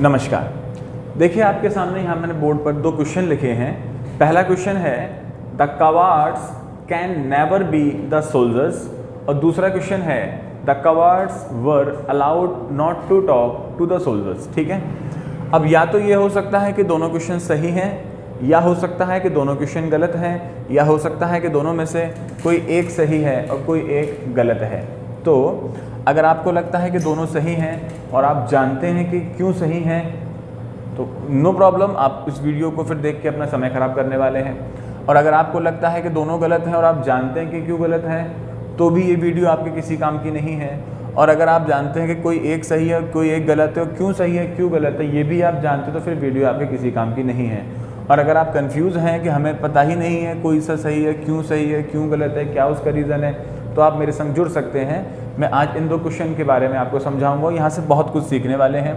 नमस्कार। देखिए आपके सामने यहाँ मैंने बोर्ड पर दो क्वेश्चन लिखे हैं। पहला क्वेश्चन है the cowards can never be the soldiers, और दूसरा क्वेश्चन है the cowards were allowed not to talk to the soldiers. ठीक है, अब या तो ये हो सकता है कि दोनों क्वेश्चन सही हैं, या हो सकता है कि दोनों क्वेश्चन गलत हैं, या हो सकता है कि दोनों में से कोई एक सही है और कोई एक गलत है। तो अगर आपको लगता है कि दोनों सही हैं और आप जानते हैं कि क्यों सही हैं, तो नो प्रॉब्लम, आप इस वीडियो को फिर देख के अपना समय ख़राब करने वाले हैं। और अगर आपको लगता है कि दोनों गलत हैं और आप जानते हैं कि क्यों गलत हैं, तो भी ये वीडियो आपके किसी काम की नहीं है। और अगर आप जानते हैं कि कोई एक सही है कोई एक गलत है और क्यों सही है क्यों गलत है ये भी आप जानते हो, तो फिर वीडियो आपके किसी काम की नहीं है। और अगर आप कंफ्यूज हैं कि हमें पता ही नहीं है कोई सा सही है क्यों गलत है, क्या उसका रीज़न है, तो आप मेरे संग जुड़ सकते हैं। मैं आज इन दो क्वेश्चन के बारे में आपको समझाऊंगा, यहाँ से बहुत कुछ सीखने वाले हैं।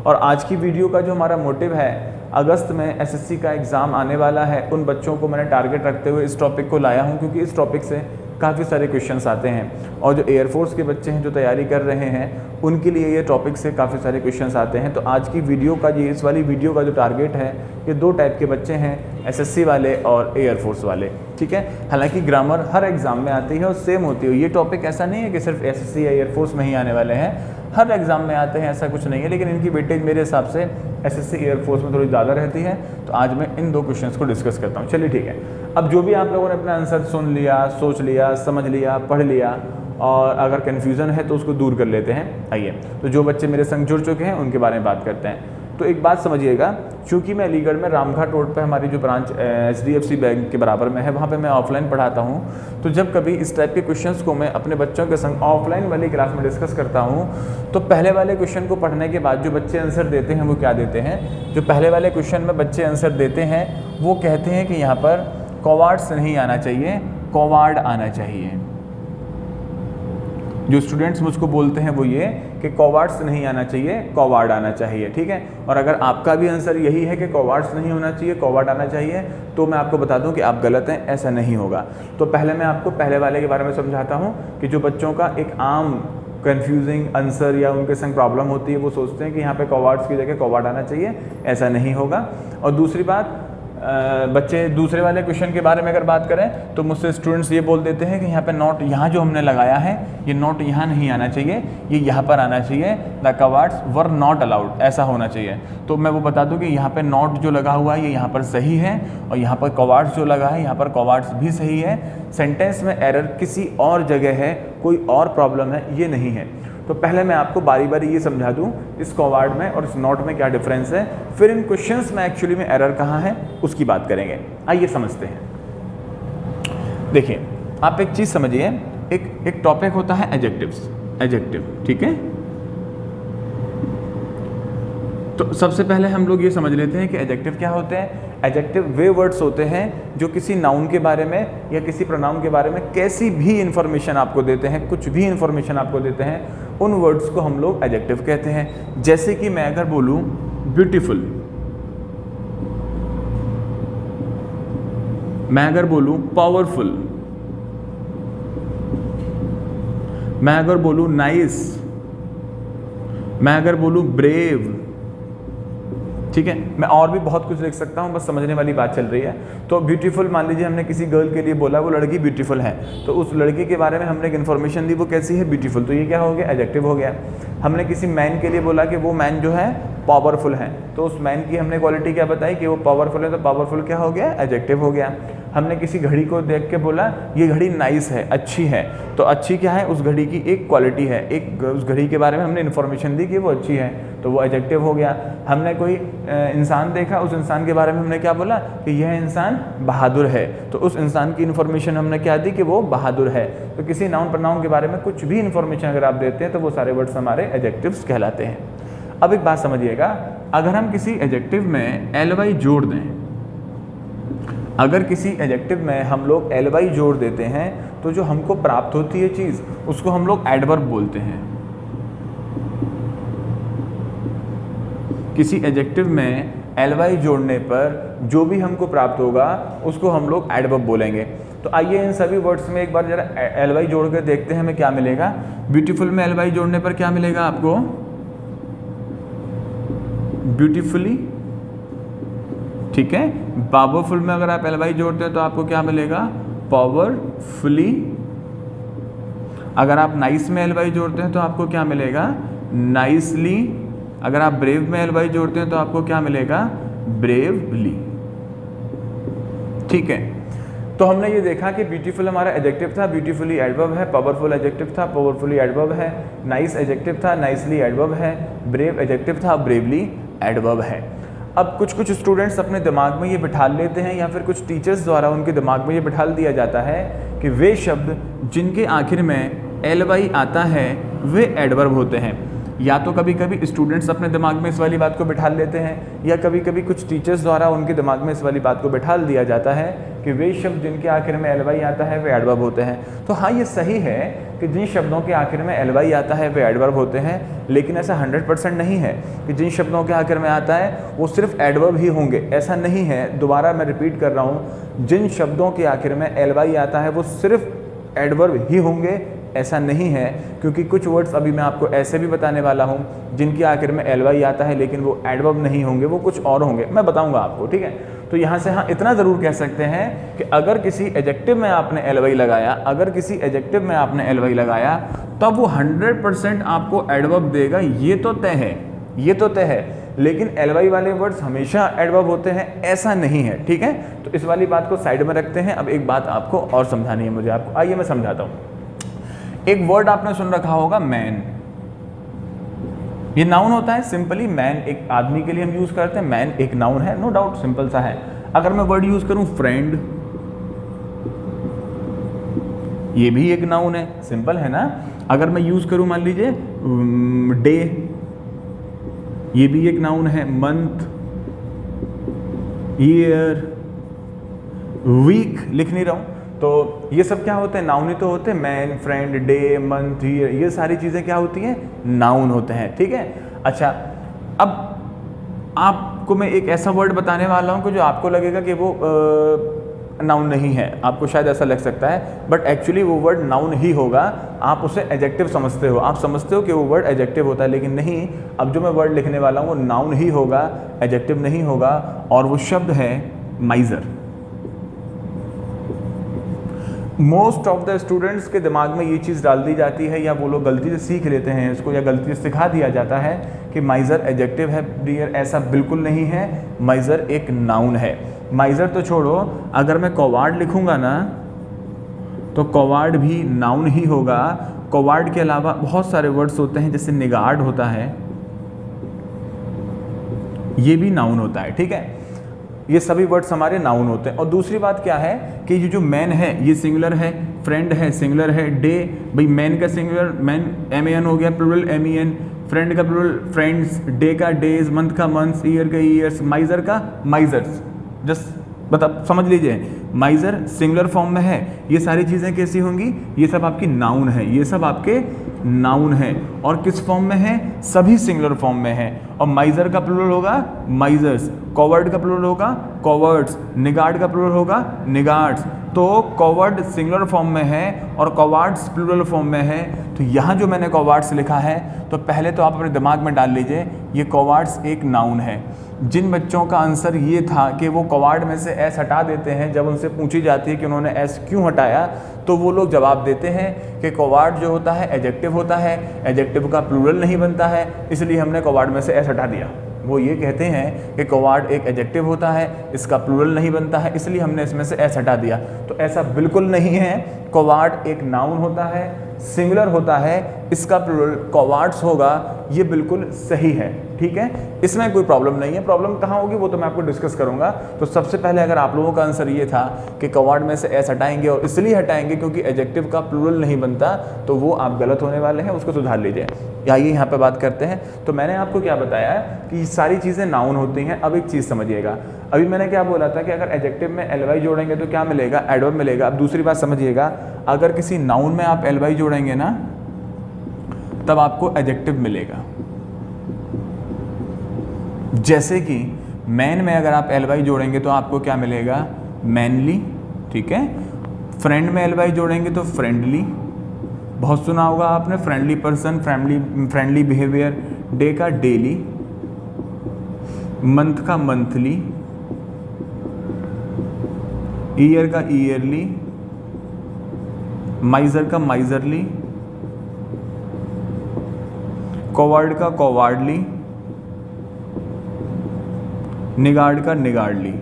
और आज की वीडियो का जो हमारा मोटिव है, अगस्त में एसएससी का एग्ज़ाम आने वाला है, उन बच्चों को मैंने टारगेट रखते हुए इस टॉपिक को लाया हूँ, क्योंकि इस टॉपिक से काफ़ी सारे क्वेश्चंस आते हैं। और जो एयरफोर्स के बच्चे हैं जो तैयारी कर रहे हैं, उनके लिए ये टॉपिक से काफ़ी सारे क्वेश्चंस आते हैं। तो आज की वीडियो का इस वाली वीडियो का जो टारगेट है, ये दो टाइप के बच्चे हैं, एसएससी वाले और एयरफोर्स वाले। ठीक है, हालांकि ग्रामर हर एग्ज़ाम में आती है और सेम होती है। ये टॉपिक ऐसा नहीं है कि सिर्फ एसएससी या एयरफोर्स में ही आने वाले हैं, हर एग्ज़ाम में आते हैं, ऐसा कुछ नहीं है। लेकिन इनकी वेटेज मेरे हिसाब से एसएससी एयरफोर्स में थोड़ी ज़्यादा रहती है। तो आज मैं इन दो क्वेश्चंस को डिस्कस करता हूँ। चलिए ठीक है, अब जो भी आप लोगों ने अपना आंसर सुन लिया, सोच लिया, समझ लिया, पढ़ लिया, और अगर कन्फ्यूज़न है तो उसको दूर कर लेते हैं। आइए, तो जो बच्चे मेरे संग जुड़ चुके हैं उनके बारे में बात करते हैं। तो एक बात समझिएगा, चूँकि मैं अलीगढ़ में रामघाट रोड पर हमारी जो ब्रांच HDFC बैंक के बराबर में है, वहाँ पे मैं ऑफलाइन पढ़ाता हूँ। तो जब कभी इस टाइप के क्वेश्चंस को मैं अपने बच्चों के संग ऑफलाइन वाली क्लास में डिस्कस करता हूँ, तो पहले वाले क्वेश्चन को पढ़ने के बाद जो बच्चे आंसर देते हैं वो क्या देते हैं, जो पहले वाले क्वेश्चन में बच्चे आंसर देते हैं वो कहते हैं कि यहाँ पर कवार्ड्स नहीं आना चाहिए, कवार्ड आना चाहिए। जो स्टूडेंट्स मुझको बोलते हैं वो ये कि कवार्ड्स नहीं आना चाहिए, कवार्ड आना चाहिए। ठीक है, और अगर आपका भी आंसर यही है कि कवार्ड्स नहीं होना चाहिए, कवार्ड आना चाहिए, तो मैं आपको बता दूं कि आप गलत हैं, ऐसा नहीं होगा। तो पहले मैं आपको पहले वाले के बारे में समझाता हूं कि जो बच्चों का एक आम कन्फ्यूजिंग आंसर या उनके संग प्रॉब्लम होती है, वो सोचते हैं कि यहाँ पे कवार्ड्स की जगह कवार्ड आना चाहिए, ऐसा नहीं होगा। और दूसरी बात, बच्चे दूसरे वाले क्वेश्चन के बारे में अगर बात करें तो मुझसे स्टूडेंट्स ये बोल देते हैं कि यहाँ पे नोट, यहाँ जो हमने लगाया है ये नोट यहाँ नहीं आना चाहिए, ये यहाँ पर आना चाहिए, the cowards were not allowed, ऐसा होना चाहिए। तो मैं वो बता दूं कि यहाँ पे नोट जो लगा हुआ है ये यहाँ पर सही है, और यहाँ पर कवार्ड्स जो लगा है यहाँ पर कवार्ड्स भी सही है। सेंटेंस में एरर किसी और जगह है, कोई और प्रॉब्लम है, ये नहीं है। तो पहले मैं आपको बारी बारी ये समझा दूं इस कवार्ड में और इस नोट में क्या डिफरेंस है, फिर इन क्वेश्चंस में एक्चुअली में एरर कहाँ है उसकी बात करेंगे। आइए समझते हैं। देखिए, आप एक चीज़ समझिए, एक टॉपिक होता है एडजेक्टिव्स, एडजेक्टिव। ठीक है, तो सबसे पहले हम लोग ये समझ लेते हैं कि एडजेक्टिव क्या होते हैं। एडजेक्टिव वे वर्ड्स होते हैं जो किसी नाउन के बारे में या किसी प्रोनाउन के बारे में कैसी भी इंफॉर्मेशन आपको देते हैं, कुछ भी इंफॉर्मेशन आपको देते हैं, उन वर्ड्स को हम लोग एडजेक्टिव कहते हैं। जैसे कि मैं अगर बोलूं ब्यूटीफुल, मैं अगर बोलूं पावरफुल, मैं अगर बोलूं नाइस, मैं अगर बोलूं ब्रेव, ठीक है, मैं और भी बहुत कुछ लिख सकता हूँ, बस समझने वाली बात चल रही है। तो ब्यूटीफुल, मान लीजिए हमने किसी गर्ल के लिए बोला वो लड़की ब्यूटीफुल है, तो उस लड़की के बारे में हमने एक इन्फॉर्मेशन दी, वो कैसी है, ब्यूटीफुल, तो ये क्या हो गया, एडजेक्टिव हो गया। हमने किसी मैन के लिए बोला कि वो मैन जो है पावरफुल है, तो उस मैन की हमने क्वालिटी क्या बताई कि वो पावरफुल है, तो पावरफुल क्या हो गया, एडजेक्टिव हो गया। हमने किसी घड़ी को देख के बोला ये घड़ी नाइस है, अच्छी है, तो अच्छी क्या है, उस घड़ी की एक क्वालिटी है, एक उस घड़ी के बारे में हमने इन्फॉर्मेशन दी कि वो अच्छी है, तो वो एडजेक्टिव हो गया। हमने कोई इंसान देखा, उस इंसान के बारे में हमने क्या बोला कि यह इंसान बहादुर है, तो उस इंसान की इन्फॉर्मेशन हमने क्या दी कि वो बहादुर है। तो किसी नाउन प्रोनाउन के बारे में कुछ भी इन्फॉर्मेशन अगर आप देते हैं तो वो सारे वर्ड्स हमारे एडजेक्टिव्स कहलाते हैं। अब एक बात समझिएगा, अगर हम किसी एडजेक्टिव में ly जोड़ दें, अगर किसी एडजेक्टिव में हम लोग ly जोड़ देते हैं तो जो हमको प्राप्त होती है चीज़ उसको हम लोग एडवर्ब बोलते हैं। किसी एडजेक्टिव में ly जोड़ने पर जो भी हमको प्राप्त होगा उसको हम लोग एडवर्ब बोलेंगे। तो आइए इन सभी वर्ड्स में एक बार जरा ly जोड़ कर देखते हैं हमें क्या मिलेगा। ब्यूटीफुल में ly जोड़ने पर क्या मिलेगा आपको, ब्यूटीफुली, ठीक है। पावरफुल में अगर आप एल जोड़ते हैं तो आपको क्या मिलेगा, पावरफुली। अगर आप नाइस में एल जोड़ते हैं तो आपको क्या मिलेगा, नाइसली। अगर आप ब्रेव में एल जोड़ते हैं तो आपको क्या मिलेगा, ब्रेवली, ठीक है। तो हमने ये देखा कि ब्यूटीफुल हमारा एडजेक्टिव था, ब्यूटीफुली एडवर्ब है, पावरफुल एडजेक्टिव था, पावरफुली एडवर्ब है, नाइस एडजेक्टिव था, नाइसली एडवर्ब है, ब्रेव एडजेक्टिव था, ब्रेवली एडवर्ब है। अब कुछ स्टूडेंट्स अपने दिमाग में ये बिठा लेते हैं या फिर कुछ टीचर्स द्वारा उनके दिमाग में ये बिठाल दिया जाता है कि वे शब्द जिनके आखिर में एल वाई आता है वे एडवर्ब होते हैं। या तो कभी कभी स्टूडेंट्स अपने दिमाग में इस वाली बात को बिठाल लेते हैं या कभी कभी कुछ टीचर्स द्वारा उनके दिमाग में इस वाली बात को बिठाल दिया जाता है कि वे शब्द जिनके आखिर में एल वाई आता है वे एडवर्ब होते हैं। तो हाँ, ये सही है कि जिन शब्दों के आखिर में एल वाई आता है वे एडवर्ब होते हैं, लेकिन ऐसा 100% नहीं है कि जिन शब्दों के आखिर में आता है वो सिर्फ एडवर्ब ही होंगे, ऐसा नहीं है। दोबारा मैं रिपीट कर रहा हूँ, जिन शब्दों के आखिर में एल वाई आता है वो सिर्फ एडवर्ब ही होंगे, ऐसा नहीं है। क्योंकि कुछ वर्ड्स अभी मैं आपको ऐसे भी बताने वाला हूँ जिनके आखिर में एल वाई आता है लेकिन वो एडवर्ब नहीं होंगे, वो कुछ और होंगे, मैं बताऊँगा आपको, ठीक है। तो यहाँ से हाँ इतना ज़रूर कह सकते हैं कि अगर किसी एडजेक्टिव में आपने एल वाई लगाया, अगर किसी एडजेक्टिव में आपने एल वाई लगाया तब वो 100% आपको एडवर्ब देगा, ये तो तय है, ये तो तय है। लेकिन एल वाई वाले वर्ड्स हमेशा एडवर्ब होते हैं ऐसा नहीं है, ठीक है। तो इस वाली बात को साइड में रखते हैं। अब एक बात आपको और समझानी है मुझे, आपको आइए मैं समझाता हूँ। एक वर्ड आपने सुन रखा होगा मैन, ये नाउन होता है। सिंपली मैन एक आदमी के लिए हम यूज करते हैं, मैन एक नाउन है, नो डाउट, सिंपल सा है। अगर मैं वर्ड यूज करूं फ्रेंड, ये भी एक नाउन है, सिंपल है ना। अगर मैं यूज करूं मान लीजिए डे, ये भी एक नाउन है। मंथ, ईयर, वीक लिख नहीं रहा हूं, तो ये सब क्या होते हैं, नाउन ही तो होते हैं। Man, friend, day, month, year, ये सारी चीज़ें क्या होती हैं, नाउन होते हैं, ठीक है। अच्छा, अब आपको मैं एक ऐसा वर्ड बताने वाला हूँ कि जो आपको लगेगा कि वो नाउन नहीं है, आपको शायद ऐसा लग सकता है, बट एक्चुअली वो वर्ड नाउन ही होगा। आप उसे एडजेक्टिव समझते हो, आप समझते हो कि वो वर्ड एडजेक्टिव होता है, लेकिन नहीं। अब जो मैं वर्ड लिखने वाला हूँ वो नाउन ही होगा, एडजेक्टिव नहीं होगा, और वो शब्द है माइजर। मोस्ट ऑफ द स्टूडेंट्स के दिमाग में ये चीज़ डाल दी जाती है या वो लोग गलती से सीख लेते हैं इसको, या गलती से सिखा दिया जाता है कि माइजर एडजेक्टिव है। डियर, ऐसा बिल्कुल नहीं है, माइजर एक नाउन है। माइजर तो छोड़ो, अगर मैं कॉवार्ड लिखूंगा ना तो कॉवार्ड भी नाउन ही होगा। कॉवार्ड के अलावा बहुत सारे वर्ड्स होते हैं, जैसे निगार्ड होता है, ये भी नाउन होता है, ठीक है। ये सभी वर्ड्स हमारे नाउन होते हैं। और दूसरी बात क्या है कि ये जो मैन है ये सिंगुलर है, फ्रेंड है सिंगुलर है, डे, भाई मैन का सिंगुलर मैन MEN हो गया, प्लूरल MEN, फ्रेंड का प्लूरल फ्रेंड्स, डे का डेज, मंथ का मंथ्स, ईयर का ईयर्स, माइजर का माइजर्स। जस्ट बता समझ लीजिए, माइजर सिंगुलर फॉर्म में है। ये सारी चीज़ें कैसी होंगी, ये सब आपकी नाउन है, ये सब आपके नाउन है। और किस फॉर्म में है, सभी सिंगुलर फॉर्म में है। और माइजर का प्लूरल होगा माइजर्स, कॉवर्ड का प्लूरल होगा कॉवर्ड्स, निगार्ड का प्लूरल होगा निगार्ड्स। तो कॉवर्ड सिंगुलर फॉर्म में है और कॉवार्ड्स प्लूरल फॉर्म में है। तो यहाँ जो मैंने कॉवार्ड्स लिखा है, तो पहले तो आप अपने दिमाग में डाल लीजिए, ये कॉवार्ड्स एक नाउन है। जिन बच्चों का आंसर ये था कि वो कॉवार्ड में से एस हटा देते हैं, जब उनसे पूछी जाती है कि उन्होंने एस क्यों हटाया, तो वो लोग जवाब देते हैं कि कॉवार्ड जो होता है एडजेक्टिव होता है, एडजेक्टिव का प्लूरल नहीं बनता है, इसलिए हमने कॉवार्ड में से एस हटा दिया। वो ये कहते हैं कि कॉवार्ड एक एडजेक्टिव होता है, इसका प्लूरल नहीं बनता है, इसलिए हमने इसमें से एस हटा दिया। तो ऐसा बिल्कुल नहीं है। कॉवार्ड एक नाउन होता है, सिंगुलर होता है, इसका प्लूरल कॉवार्ड्स होगा, ये बिल्कुल सही है, ठीक है। इसमें कोई प्रॉब्लम नहीं है। प्रॉब्लम कहाँ होगी वो तो मैं आपको डिस्कस करूंगा। तो सबसे पहले अगर आप लोगों का आंसर ये था कि कॉवार्ड में से एस हटाएंगे और इसलिए हटाएंगे क्योंकि एडजेक्टिव का प्लूरल नहीं बनता, तो वो आप गलत होने वाले हैं, उसको सुधार लीजिए। आइए यहाँ पे बात करते हैं। तो मैंने आपको क्या बताया कि सारी चीज़ें नाउन होती हैं। अब एक चीज़ समझिएगा, अभी मैंने क्या बोला था कि अगर एडजेक्टिव में एल जोड़ेंगे तो क्या मिलेगा, एडवर्ब मिलेगा। अब दूसरी बात समझिएगा, अगर किसी नाउन में आप एल जोड़ेंगे ना तब आपको एडजेक्टिव मिलेगा। जैसे कि मैन में अगर आप एल जोड़ेंगे तो आपको क्या मिलेगा, मैनली, ठीक है। फ्रेंड में एल जोड़ेंगे तो फ्रेंडली, बहुत सुना होगा आपने, friendly person, friendly behaviour. Day का डेली। मंथ का मंथली, ईयर का ईयरली, माइजर का माइजरली, कॉवार्ड का कॉवार्डली, निगार्ड का निगार्डली।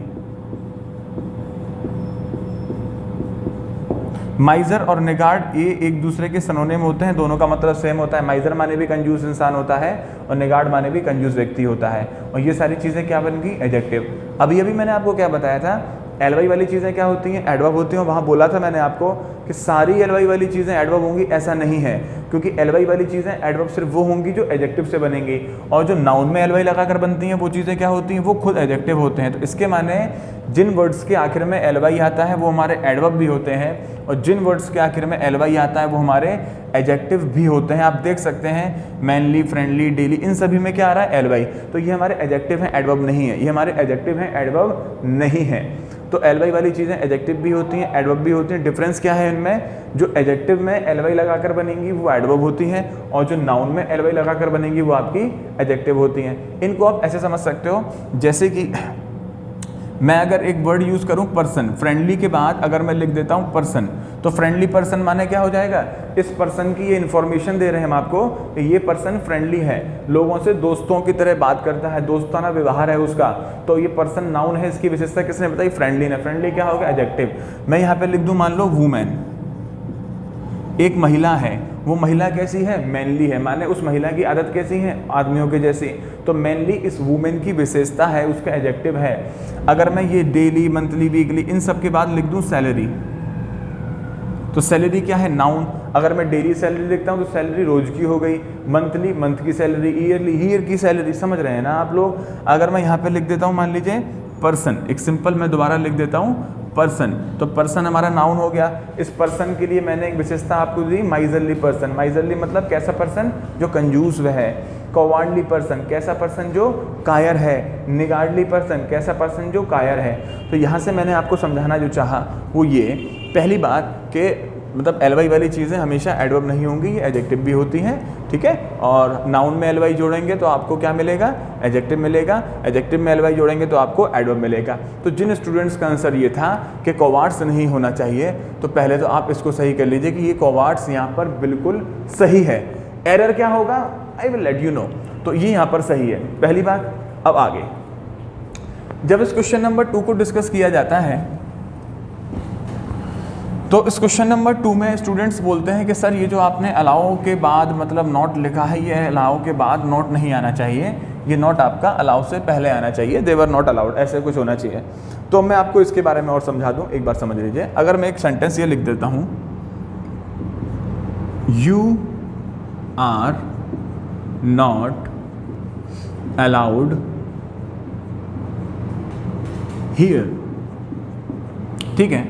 माइजर और निगार्ड ये एक दूसरे के सिनोनिम होते हैं, दोनों का मतलब सेम होता है। माइजर माने भी कंजूस इंसान होता है और निगार्ड माने भी कंजूस व्यक्ति होता है, और ये सारी चीज़ें क्या बन गई, एडजेक्टिव। अभी मैंने आपको क्या बताया था, एलवाई वाली चीज़ें क्या होती हैं, एडवर्ब होती हैं। वहाँ बोला था मैंने आपको कि सारी एलवाई वाली चीज़ें एडवर्ब होंगी, ऐसा नहीं है, क्योंकि एलवाई वाली चीज़ें एडवर्ब सिर्फ वो होंगी जो एडजेक्टिव से बनेंगी, और जो नाउन में एलवाई लगाकर बनती हैं वो चीज़ें क्या होती हैं, वो खुद एडजेक्टिव होते हैं। तो इसके माने जिन वर्ड्स के आखिर में एलवाई आता है वो हमारे एडवर्ब भी होते हैं, और जिन वर्ड्स के आखिर में एलवाई आता है वो हमारे एडजेक्टिव भी होते हैं। आप देख सकते हैं मैनली, फ्रेंडली, डेली, इन सभी में क्या आ रहा है, एलवाई। तो ये हमारे एडजेक्टिव हैं, एडवर्ब नहीं है। ये हमारे एडजेक्टिव हैं, एडवर्ब नहीं है। तो एलवाई वाली चीज़ें एडजेक्टिव भी होती हैं, एडवर्ब भी होती हैं। डिफरेंस क्या है इनमें, जो एडजेक्टिव में एलवाई लगाकर बनेंगी वो एडवर्ब होती हैं, और जो नाउन में एलवाई लगाकर बनेंगी वो आपकी एडजेक्टिव होती हैं। इनको आप ऐसे समझ सकते हो, जैसे कि मैं अगर एक वर्ड यूज़ करूं पर्सन, फ्रेंडली के बाद अगर मैं लिख देता हूं पर्सन, तो फ्रेंडली पर्सन माने क्या हो जाएगा, इस पर्सन की ये इन्फॉर्मेशन दे रहे हैं हम आपको कि ये पर्सन फ्रेंडली है, लोगों से दोस्तों की तरह बात करता है, दोस्ताना व्यवहार है उसका। तो ये पर्सन नाउन है, इसकी विशेषता किसने बताई, फ्रेंडली ने। फ्रेंडली क्या होगा, एडजेक्टिव। मैं यहाँ पे लिख दूँ, मान लो वुमेन, एक महिला है, वो महिला कैसी है, मैनली है, माने उस महिला की आदत कैसी है, आदमियों के जैसी। तो मैनली इस वुमेन की विशेषता है, उसका एडजेक्टिव है। अगर मैं ये डेली, मंथली, वीकली, इन सब के बाद लिख दूं सैलरी, तो सैलरी क्या है, नाउन। अगर मैं डेली सैलरी लिखता हूं तो सैलरी रोज की हो गई, मंथली मंथ की सैलरी, ईयरली ईयर की सैलरी। समझ रहे हैं ना आप लोग। अगर मैं यहाँ पे लिख देता हूँ, मान लीजिए पर्सन, एक सिंपल मैं दोबारा लिख देता हूँ पर्सन, तो पर्सन हमारा नाउन हो गया। इस पर्सन के लिए मैंने एक विशेषता आपको दी, माइजरली पर्सन। माइजरली मतलब कैसा पर्सन, जो कंजूस वह है। कॉवार्डली पर्सन, कैसा पर्सन, जो कायर है। निगार्डली पर्सन, कैसा पर्सन, जो कायर है। तो यहाँ से मैंने आपको समझाना जो चाहा वो ये, पहली बात कि मतलब एलवाई वाली चीज़ें हमेशा एडवर्ब नहीं होंगी, ये एडजेक्टिव भी होती हैं, ठीक है। और नाउन में एलवाई जोड़ेंगे तो आपको क्या मिलेगा, एडजेक्टिव मिलेगा। एडजेक्टिव में एलवाई जोड़ेंगे तो आपको एडवर्ब मिलेगा। तो जिन स्टूडेंट्स का आंसर ये था कि कॉवार्ड्स नहीं होना चाहिए, तो पहले तो आप इसको सही कर लीजिए कि ये कॉवार्ड्स यहाँ पर बिल्कुल सही है। एरर क्या होगा, I will let you know. तो ये यहाँ पर सही है, पहली बात। अब आगे जब इस क्वेश्चन नंबर 2 को डिस्कस किया जाता है, तो इस क्वेश्चन नंबर 2 में स्टूडेंट्स बोलते हैं कि सर ये जो आपने अलाउ के बाद मतलब नॉट लिखा है, ये अलाउ के बाद नॉट नहीं आना चाहिए, ये नॉट आपका अलाउ से पहले आना चाहिए, दे वर नॉट अलाउड, ऐसे कुछ होना चाहिए। तो मैं आपको इसके बारे में और समझा दूं, एक बार समझ लीजिए। अगर मैं एक सेंटेंस ये लिख देता हूं, you are not allowed here, ठीक है।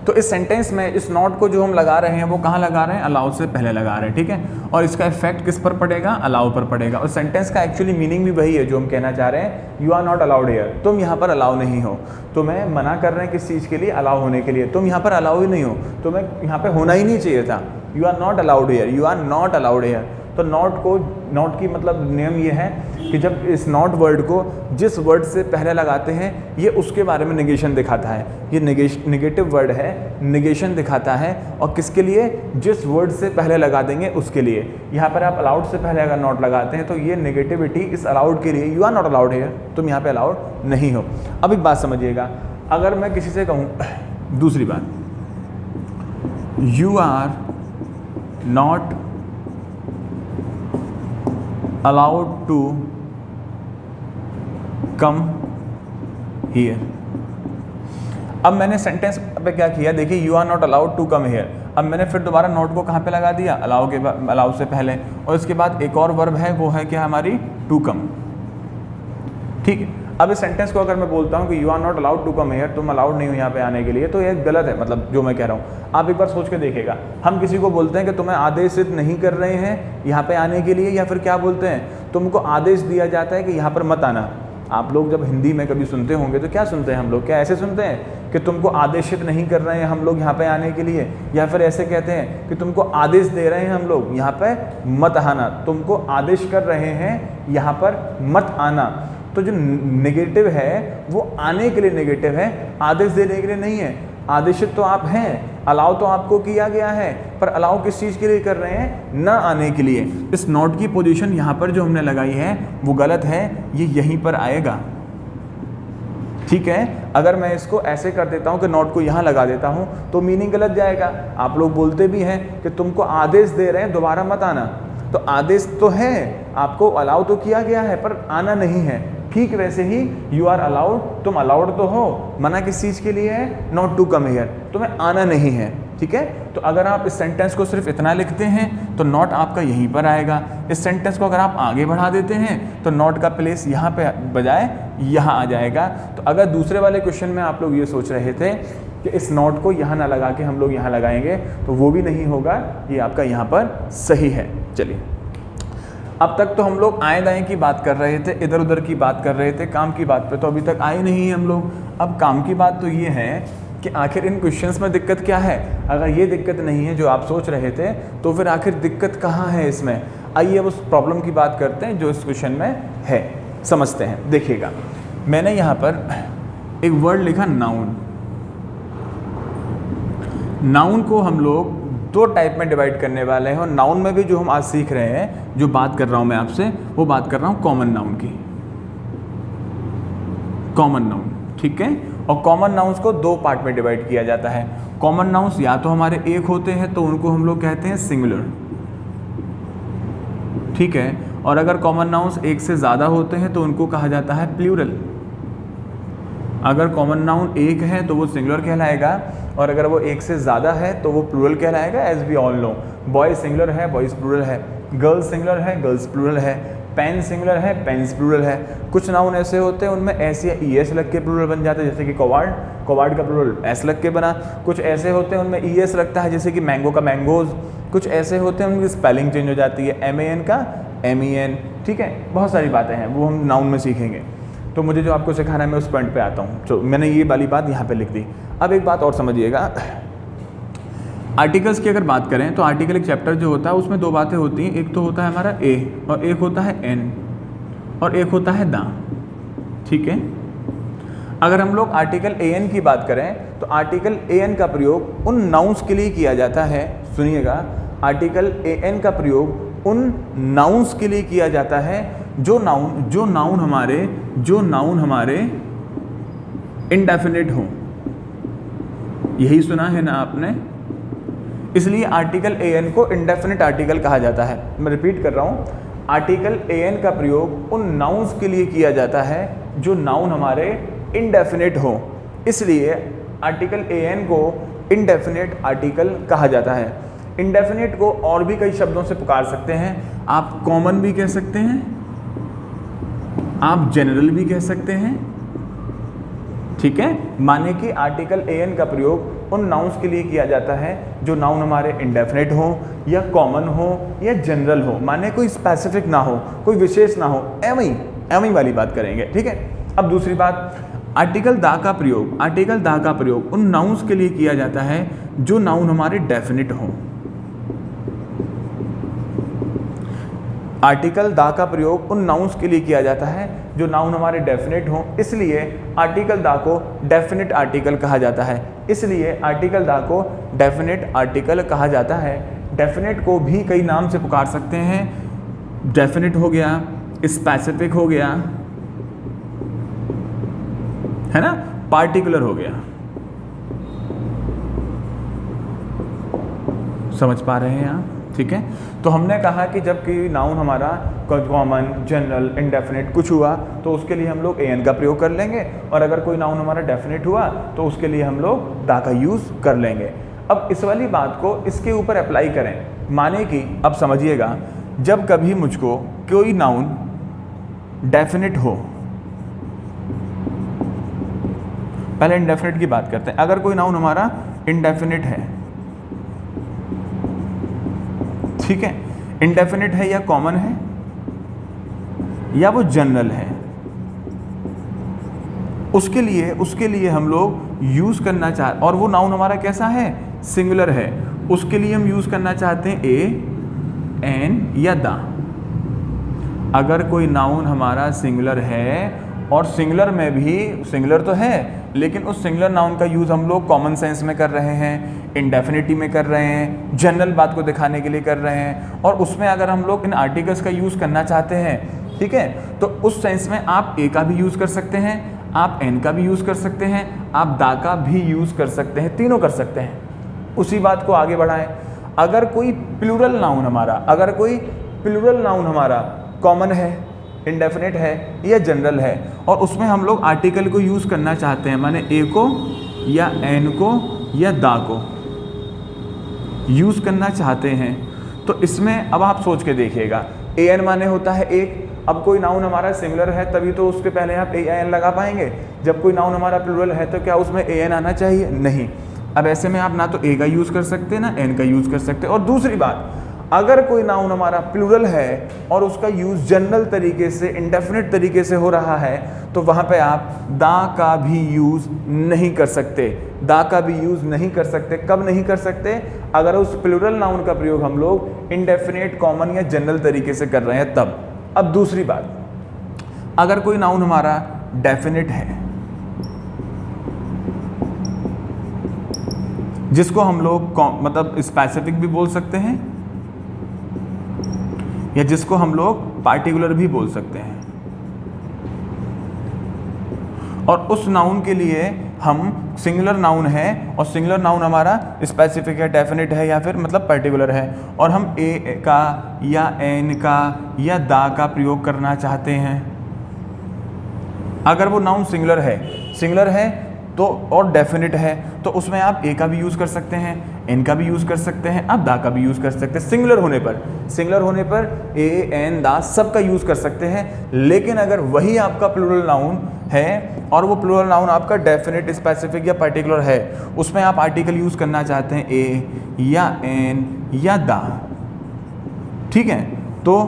तो इस सेंटेंस में इस नॉट को जो हम लगा रहे हैं वो कहाँ लगा रहे हैं, अलाउ से पहले लगा रहे हैं, ठीक है। और इसका इफेक्ट किस पर पड़ेगा, अलाउ पर पड़ेगा। और सेंटेंस का एक्चुअली मीनिंग भी वही है जो हम कहना चाह रहे हैं, you are not allowed here, तुम यहाँ पर अलाउ नहीं हो। तो मैं मना कर रहे हैं किस चीज़ के लिए, अलाउ होने के लिए। तुम यहाँ पर अलाउ ही नहीं हो, तो मैं यहाँ पर होना ही नहीं चाहिए था। You are not allowed here, you are not allowed here. तो नॉट की मतलब नियम ये है कि जब इस नॉट वर्ड को जिस वर्ड से पहले लगाते हैं ये उसके बारे में निगेशन दिखाता है। ये निगेटिव वर्ड है, निगेशन दिखाता है। और किसके लिए, जिस वर्ड से पहले लगा देंगे उसके लिए। यहाँ पर आप अलाउड से पहले अगर नॉट लगाते हैं तो ये नेगेटिविटी इस अलाउड के लिए, you are not allowed here, तुम यहाँ पे अलाउड नहीं हो। अब एक बात समझिएगा, अगर मैं किसी से कहूँ, दूसरी बात, you are not allowed to come here। अब मैंने सेंटेंस पे क्या किया, देखिए you are not allowed to come here. अब मैंने फिर दोबारा नॉट को कहाँ पे लगा दिया, अलाउ से पहले। और इसके बाद एक और वर्ब है, वो है क्या हमारी, टू कम, ठीक है। अब इस सेंटेंस को अगर मैं बोलता हूँ कि you are not allowed to come here, तुम अलाउड नहीं हो यहाँ पे आने के लिए, तो ये गलत है, मतलब जो मैं कह रहा हूँ। आप एक बार सोच के देखिएगा, हम किसी को बोलते हैं कि तुम्हें आदेशित नहीं कर रहे हैं यहाँ पे आने के लिए, या फिर क्या बोलते हैं, तुमको आदेश दिया जाता है कि यहाँ पर मत आना। आप लोग जब हिंदी में कभी सुनते होंगे तो क्या सुनते हैं हम लोग, क्या ऐसे सुनते हैं कि तुमको आदेशित नहीं कर रहे हैं हम लोग यहाँ पे आने के लिए, या फिर ऐसे कहते हैं कि तुमको आदेश दे रहे हैं हम लोग यहाँ पे मत आना, तुमको आदेश कर रहे हैं यहाँ पर मत आना। तो जो नेगेटिव है वो आने के लिए नेगेटिव है, आदेश देने के लिए नहीं है। आदेशित तो आप हैं, अलाउ तो आपको किया गया है, पर अलाउ किस चीज़ के लिए कर रहे हैं? ना आने के लिए। इस नॉट की पोजीशन यहाँ पर जो हमने लगाई है वो गलत है, ये यहीं पर आएगा। ठीक है, अगर मैं इसको ऐसे कर देता हूँ कि नॉट को यहाँ लगा देता हूँ तो मीनिंग गलत जाएगा। आप लोग बोलते भी हैं कि तुमको आदेश दे रहे हैं दोबारा मत आना, तो आदेश तो है, आपको अलाउ तो किया गया है पर आना नहीं है। ठीक वैसे ही यू आर अलाउड, तुम अलाउड तो हो, मना किस चीज़ के लिए है? नॉट टू कम हियर, तुम्हें आना नहीं है। ठीक है, तो अगर आप इस सेंटेंस को सिर्फ इतना लिखते हैं तो नॉट आपका यहीं पर आएगा। इस सेंटेंस को अगर आप आगे बढ़ा देते हैं तो नॉट का प्लेस यहाँ पे बजाय यहाँ आ जाएगा। तो अगर दूसरे वाले क्वेश्चन में आप लोग ये सोच रहे थे कि इस नॉट को यहाँ ना लगा के हम लोग यहाँ लगाएंगे, तो वो भी नहीं होगा, ये आपका यहाँ पर सही है। चलिए, अब तक तो हम लोग आए दाएं की बात कर रहे थे, इधर उधर की बात कर रहे थे, काम की बात पे तो अभी तक आए नहीं हम लोग। अब काम की बात तो ये है कि आखिर इन क्वेश्चंस में दिक्कत क्या है। अगर ये दिक्कत नहीं है जो आप सोच रहे थे, तो फिर आखिर दिक्कत कहाँ है इसमें? आइए अब उस प्रॉब्लम की बात करते हैं जो इस क्वेश्चन में है, समझते हैं। देखिएगा, मैंने यहाँ पर एक वर्ड लिखा नाउन। नाउन को हम लोग दो टाइप में डिवाइड करने वाले हैं, और नाउन में भी जो हम आज सीख रहे हैं, जो बात कर रहा हूँ मैं आपसे, वो बात कर रहा हूँ कॉमन नाउन की। कॉमन नाउन, ठीक है। और कॉमन नाउन्स को दो पार्ट में डिवाइड किया जाता है। कॉमन नाउन्स या तो हमारे एक होते हैं तो उनको हम लोग कहते हैं सिंगुलर, ठीक है। और अगर कॉमन नाउन्स एक से ज़्यादा होते हैं तो उनको कहा जाता है प्लूरल। अगर कॉमन नाउन एक है तो वो सिंगुलर कहलाएगा, और अगर वो एक से ज़्यादा है तो वो प्लूरल कहलाएगा। As we all know, boy singular है, बॉयज़ प्लूरल है, गर्ल सिंगुलर है, गर्ल्स प्लूरल है, पेन सिंगुलर है, पेन्स प्लूरल है। कुछ नाउन ऐसे होते हैं उनमें एस या ई एस लग के प्लूरल बन जाता है, जैसे कि कवार्ड, कवार्ड का प्लूरल एस लग के बना। कुछ ऐसे होते हैं उनमें ई एस लगता है, जैसे कि मैंगो का मैंगोज। कुछ ऐसे होते हैं उनकी स्पेलिंग चेंज हो जाती है, एम ए एन का एम ई एन, ठीक है। बहुत सारी बातें हैं, वो हम नाउन में सीखेंगे। तो मुझे जो आपको सिखाना है मैं उस पॉइंट पे आता हूँ। तो मैंने ये वाली बात यहाँ पे लिख दी। अब एक बात और समझिएगा, आर्टिकल्स की अगर बात करें तो आर्टिकल एक चैप्टर जो होता है उसमें दो बातें होती हैं। एक तो होता है हमारा ए, और एक होता है एन, और एक होता है दा, ठीक है। अगर हम लोग आर्टिकल ए एन की बात करें तो आर्टिकल ए एन का प्रयोग उन नाउन्स के लिए किया जाता है। सुनिएगा, आर्टिकल ए एन का प्रयोग उन नाउन्स के लिए किया जाता है जो नाउन हमारे इंडेफिनिट हों। यही सुना है ना आपने, इसलिए आर्टिकल ए एन को इंडेफिनिट आर्टिकल कहा जाता है। मैं रिपीट कर रहा हूँ, आर्टिकल ए एन का प्रयोग उन नाउन्स के लिए किया जाता है जो नाउन हमारे इंडेफिनिट हो, इसलिए आर्टिकल ए एन को इंडेफिनिट आर्टिकल कहा जाता है। इंडेफिनिट को और भी कई शब्दों से पुकार सकते हैं। आप कॉमन भी कह सकते हैं, आप जनरल भी कह सकते हैं, ठीक है। माने कि आर्टिकल ए एन का प्रयोग उन नाउन्स के लिए किया जाता है जो नाउन हमारे इंडेफिनिट हो, या कॉमन हो, या जनरल हो। माने कोई स्पेसिफिक ना हो, कोई विशेष ना हो, एवं वाली बात करेंगे, ठीक है। अब दूसरी बात, आर्टिकल दा का प्रयोग उन नाउन्स के लिए किया जाता है जो नाउन हमारे डेफिनिट हो। आर्टिकल दा का प्रयोग उन नाउन्स के लिए किया जाता है जो नाउन हमारे डेफिनिट हो, इसलिए आर्टिकल दा को डेफिनिट आर्टिकल कहा जाता है। इसलिए आर्टिकल दा को डेफिनिट आर्टिकल कहा जाता है। डेफिनिट को भी कई नाम से पुकार सकते हैं। डेफिनिट हो गया, स्पेसिफिक हो गया, है ना, पार्टिकुलर हो गया। समझ पा रहे हैं आप, ठीक है। तो हमने कहा कि जब कि नाउन हमारा कॉमन, जनरल, इंडेफिनिट कुछ हुआ तो उसके लिए हम लोग ए एन का प्रयोग कर लेंगे, और अगर कोई नाउन हमारा डेफिनिट हुआ तो उसके लिए हम लोग दा का यूज़ कर लेंगे। अब इस वाली बात को इसके ऊपर अप्लाई करें, माने कि अब समझिएगा, जब कभी मुझको कोई नाउन डेफिनिट हो, पहले इंडेफिनिट की बात करते हैं। अगर कोई नाउन हमारा इंडेफिनिट है, ठीक है, इंडेफिनिट है या कॉमन है या वो जनरल है, उसके लिए हम लोग यूज़ करना चाहते, और वो नाउन हमारा कैसा है, सिंगुलर है, उसके लिए हम यूज़ करना चाहते हैं ए, एन या दा। अगर कोई नाउन हमारा सिंगुलर है और सिंगुलर में भी सिंगुलर तो है लेकिन उस सिंगुलर नाउन का यूज़ हम लोग कॉमन सेंस में कर रहे हैं, इंडेफिनिटी में कर रहे हैं, जनरल बात को दिखाने के लिए कर रहे हैं, और उसमें अगर हम लोग इन आर्टिकल्स का यूज़ करना चाहते हैं, ठीक है, तो उस सेंस में आप ए का भी यूज़ कर सकते हैं, आप एन का भी यूज़ कर सकते हैं, आप दा का भी यूज़ कर सकते हैं, तीनों कर सकते हैं। उसी बात को आगे बढ़ाएं। अगर कोई प्लूरल नाउन हमारा कॉमन है, इंडेफिनिट है या जनरल है और उसमें हम लोग आर्टिकल को यूज़ करना चाहते हैं, माने ए को या एन को या दा को यूज़ करना चाहते हैं, तो इसमें अब आप सोच के देखिएगा, ए एन माने होता है एक। अब कोई नाउन हमारा सिंगुलर है तभी तो उसके पहले आप ए एन लगा पाएंगे। जब कोई नाउन हमारा प्लूरल है तो क्या उसमें ए एन आना चाहिए? नहीं। अब ऐसे में आप ना तो ए का यूज़ कर सकते ना एन का यूज़ कर सकते। और दूसरी बात, अगर कोई नाउन हमारा प्लूरल है और उसका यूज़ जनरल तरीके से, इंडेफिनिट तरीके से हो रहा है, तो वहाँ पे आप दा का भी यूज़ नहीं कर सकते। दा का भी यूज़ नहीं कर सकते। कब नहीं कर सकते? अगर उस प्लूरल नाउन का प्रयोग हम लोग इंडेफिनिट, कॉमन या जनरल तरीके से कर रहे हैं तब। अब दूसरी बात, अगर कोई नाउन हमारा डेफिनिट है जिसको हम लोग मतलब स्पेसिफिक भी बोल सकते हैं या जिसको हम लोग पार्टिकुलर भी बोल सकते हैं, और उस नाउन के लिए हम सिंगुलर नाउन है और सिंगुलर नाउन हमारा स्पेसिफिक है, डेफिनिट है या फिर मतलब पर्टिकुलर है, और हम ए का या एन का या दा का प्रयोग करना चाहते हैं। अगर वो नाउन सिंगुलर है तो और डेफिनिट है तो उसमें आप ए का भी यूज़ कर सकते हैं, एन का भी यूज़ कर सकते हैं, आप दा का भी यूज़ कर सकते हैं। सिंगुलर होने पर ए एन दा सब का यूज़ कर सकते हैं। लेकिन अगर वही आपका प्लूरल नाउन है और वो प्लूरल नाउन आपका डेफिनिट, स्पेसिफिक या पर्टिकुलर है, उसमें आप आर्टिकल यूज़ करना चाहते हैं ए या एन या दा, ठीक है, तो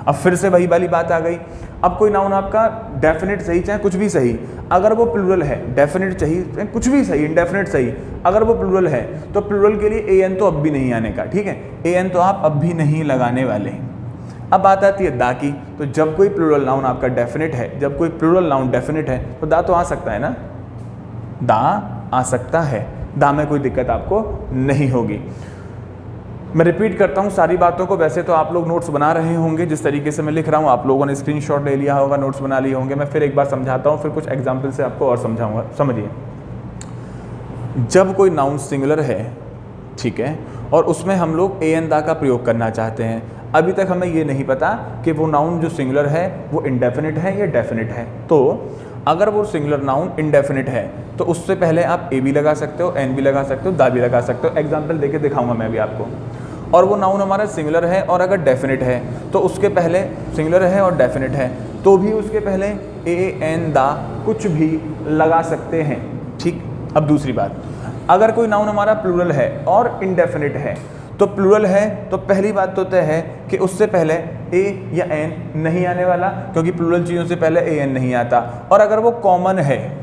अब फिर से वही वाली बात आ गई। अब कोई नाउन आपका डेफिनेट सही चाहे कुछ भी सही, अगर वो प्लूरल है, डेफिनेट चाहिए कुछ भी सही, इंडेफिनेट सही, अगर वो प्लूरल है तो प्लूरल के लिए ए एन तो अब भी नहीं आने का, ठीक है, ए एन तो आप अब भी नहीं लगाने वाले। अब बात आती है दा की। तो जब कोई प्लूरल नाउन आपका डेफिनेट है, जब कोई प्लूरल नाउन डेफिनेट है तो दा तो आ सकता है ना, दा आ सकता है, दा में कोई दिक्कत आपको नहीं होगी। मैं रिपीट करता हूँ सारी बातों को। वैसे तो आप लोग नोट्स बना रहे होंगे, जिस तरीके से मैं लिख रहा हूँ आप लोगों ने स्क्रीनशॉट ले लिया होगा, नोट्स बना लिए होंगे। मैं फिर एक बार समझाता हूँ, फिर कुछ एग्जाम्पल से आपको और समझाऊंगा। समझिए, जब कोई नाउन सिंगुलर है, ठीक है, और उसमें हम लोग ए एन दा का प्रयोग करना चाहते हैं, अभी तक हमें ये नहीं पता कि वो नाउन जो सिंगुलर है वो इंडेफिनिट है या डेफिनिट है। तो अगर वो सिंगुलर नाउन इंडेफिनिट है तो उससे पहले आप ए भी लगा सकते हो, एन भी लगा सकते हो, दा भी लगा सकते हो। एग्जाम्पल देके दिखाऊंगा मैं भी आपको। और वो नाउन हमारा सिंगुलर है और अगर डेफिनिट है तो उसके पहले, सिंगुलर है और डेफिनिट है तो भी उसके पहले ए एन दा कुछ भी लगा सकते हैं, ठीक। अब दूसरी बात, अगर कोई नाउन हमारा प्लूरल है और इंडेफिनिट है, तो प्लूरल है तो पहली बात तो तय है कि उससे पहले ए या एन नहीं आने वाला, क्योंकि प्लूरल चीज़ों से पहले ए एन नहीं आता। और अगर वो कॉमन है,